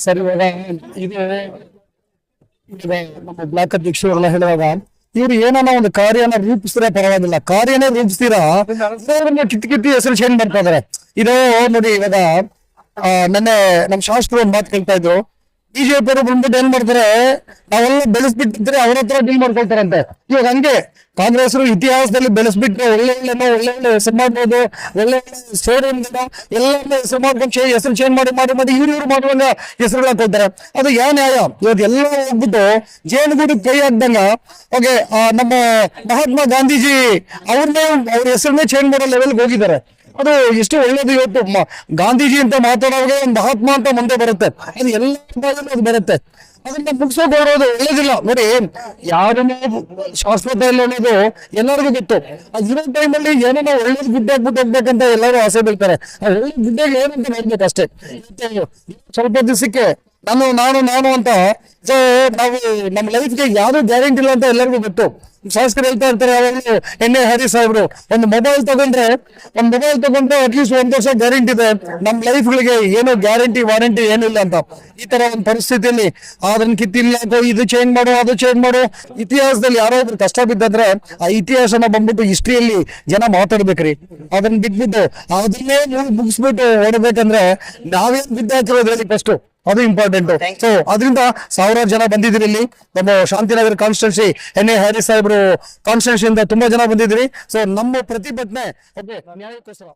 Sir ಇವಾಗ ಇದು ನಮ್ಮ ಬ್ಲಾಕ್ ಅಧ್ಯಕ್ಷರೆಲ್ಲ ಹೇಳುವಾಗ ಇವ್ರು ಏನಾನ ಒಂದು ಕಾರ್ಯನ ರೂಪಿಸಿದ್ರೆ ಪರವಾಗಿಲ್ಲ, ಕಾರ್ಯನೇ ರೂಪಿಸ್ತೀರಾ ಕಿತ್ತಿ ಹೆಸರು ಚೇಂಜ್ ಮಾಡ್ತಾ ಇದಾರೆ. ಇದು ನೋಡಿ ಇವಾಗ ನೆನ್ನೆ ನಮ್ ಶಾಸ್ತ್ರ ಒಂದ್ ಮಾತು ಕೇಳ್ತಾ ಇದ್ರು, ಬಿಜೆಪಿ ಅವರು ಬಂದ್ಬಿಟ್ಟು ಏನ್ ಮಾಡ್ತಾರೆ, ನಾವೆಲ್ಲ ಬೆಳೆಸ್ಬಿಟ್ಟಿದ್ರೆ ಅವ್ರ ಹತ್ರ ಡೀಲ್ ಮಾಡ್ಕೊಳ್ತಾರಂತೆ. ಇವಾಗ ಹಂಗೆ ಕಾಂಗ್ರೆಸ್ ಇತಿಹಾಸದಲ್ಲಿ ಬೆಳೆಸ್ಬಿಟ್ಟು ಒಳ್ಳೆ ಹೆಸರು ಮಾಡ್ಬೋದು, ಒಳ್ಳೆ ಸ್ಟೇಡಿಯಂ ಎಲ್ಲ ಹೆಸರು ಮಾಡ್ಕೊಂಡು ಹೆಸರು ಚೇಂಜ್ ಮಾಡಿ ಇವ್ರು ಮಾಡುವಾಗ ಹೆಸರುಗಳು ಹಾಕೊಳ್ತಾರೆ. ಅದು ಯಾವ ನ್ಯಾಯ? ಇವತ್ತು ಎಲ್ಲ ಹೋಗ್ಬಿಟ್ಟು ಜೇನುಗೂಡು ಕೈ ಹಾಕ್ದಂಗ ಓಕೆ ನಮ್ಮ ಮಹಾತ್ಮ ಗಾಂಧೀಜಿ ಅವ್ರ ಹೆಸರನ್ನೇ ಚೇಂಜ್ ಮಾಡೋ ಲೆವೆಲ್ಗೆ ಹೋಗಿದ್ದಾರೆ. ಅದು ಎಷ್ಟು ಒಳ್ಳೇದು. ಇವತ್ತು ಗಾಂಧೀಜಿ ಅಂತ ಮಾತಾಡುವಾಗ ಒಂದು ಮಹಾತ್ಮ ಅಂತ ಮುಂದೆ ಬರುತ್ತೆ, ಅದು ಎಲ್ಲ ಅದು ಬರುತ್ತೆ. ಅದನ್ನ ಮುಗಿಸೋಕೆ ಬರೋದು ಒಳ್ಳೇದಿಲ್ಲ. ನೋಡಿ ಯಾರನ್ನೋ ಶಾಶ್ವತ ಇಲ್ಲ ಅನ್ನೋದು ಎಲ್ಲರಿಗೂ ಗೊತ್ತು. ಇರೋ ಟೈಮಲ್ಲಿ ಏನೋ ಒಳ್ಳೇದು ಗುಡ್ಡೆ ಹಾಕ್ಬಿಟ್ಟು ಹೋಗ್ಬೇಕಂತ ಎಲ್ಲರೂ ಆಸೆ ಬೀಳ್ತಾರೆ. ಒಳ್ಳೆ ಗುಡ್ಡೆಗೆ ಏನಂತ ನೋಡ್ಬೇಕು ಅಷ್ಟೇ. ಸ್ವಲ್ಪ ದಿವಸಕ್ಕೆ ನಾನು ಅಂತ ಸೊ ನಾವು ನಮ್ಮ ಲೈಫ್ಗೆ ಯಾವ್ದು ಗ್ಯಾರಂಟಿ ಇಲ್ಲ ಅಂತ ಎಲ್ಲರಿಗೂ ಗೊತ್ತು. ಶಾಸಕರು ಹೇಳ್ತಾ ಇರ್ತಾರೆ ಯಾವಾಗಲೂ, ಎಣ್ಣೆ ಹರಿ ಸಾಹೇಬ್ರು ಒಂದು ಮೊಬೈಲ್ ತಗೊಂಡ್ರೆ ಅಟ್ಲೀಸ್ಟ್ 1 ವರ್ಷ ಗ್ಯಾರಂಟಿ ಇದೆ. ನಮ್ಮ ಲೈಫ್ಗಳಿಗೆ ಏನೋ ಗ್ಯಾರಂಟಿ ವಾರಂಟಿ ಏನಿಲ್ಲ ಅಂತ. ಈ ತರ ಒಂದು ಪರಿಸ್ಥಿತಿಯಲ್ಲಿ ಅದನ್ನ ಕಿತ್ತಿಲ್ಲ, ಇದು ಚೇಂಜ್ ಮಾಡು ಅದು ಚೇಂಜ್ ಮಾಡು. ಇತಿಹಾಸದಲ್ಲಿ ಯಾರೋ ಒಬ್ರು ಕಷ್ಟ ಬಿದ್ದಿದ್ರೆ ಆ ಇತಿಹಾಸನ ಬಂದ್ಬಿಟ್ಟು ಹಿಸ್ಟ್ರಿಯಲ್ಲಿ ಜನ ಮಾತಾಡ್ಬೇಕ್ರಿ. ಅದನ್ನ ಬಿಟ್ಬಿಟ್ಟು ಅದನ್ನೇ ಮುಗಿಸ್ಬಿಟ್ಟು ಓಡಬೇಕಂದ್ರೆ ನಾವೇನ್ ಬಿದ್ದಾಕಿರೋದು ಹೇಳಿ ಫಸ್ಟ್, ಅದು ಇಂಪಾರ್ಟೆಂಟ್. ಸೊ ಅದರಿಂದ 1000 ಜನ ಬಂದಿದ್ರಿ ಇಲ್ಲಿ ನಮ್ಮ Shantinagar constituency N A Haris ಸಾಹೇಬ್ರು ಕಾನ್ಸ್ಟಿಟ್ಯೂನ್ಸಿ ಇಂದ ತುಂಬಾ ಜನ ಬಂದಿದ್ರಿ. ಸೊ ನಮ್ಮ ಪ್ರತಿಭಟನೆ ನ್ಯಾಯಕ್ಕೋಸ್ಕರ.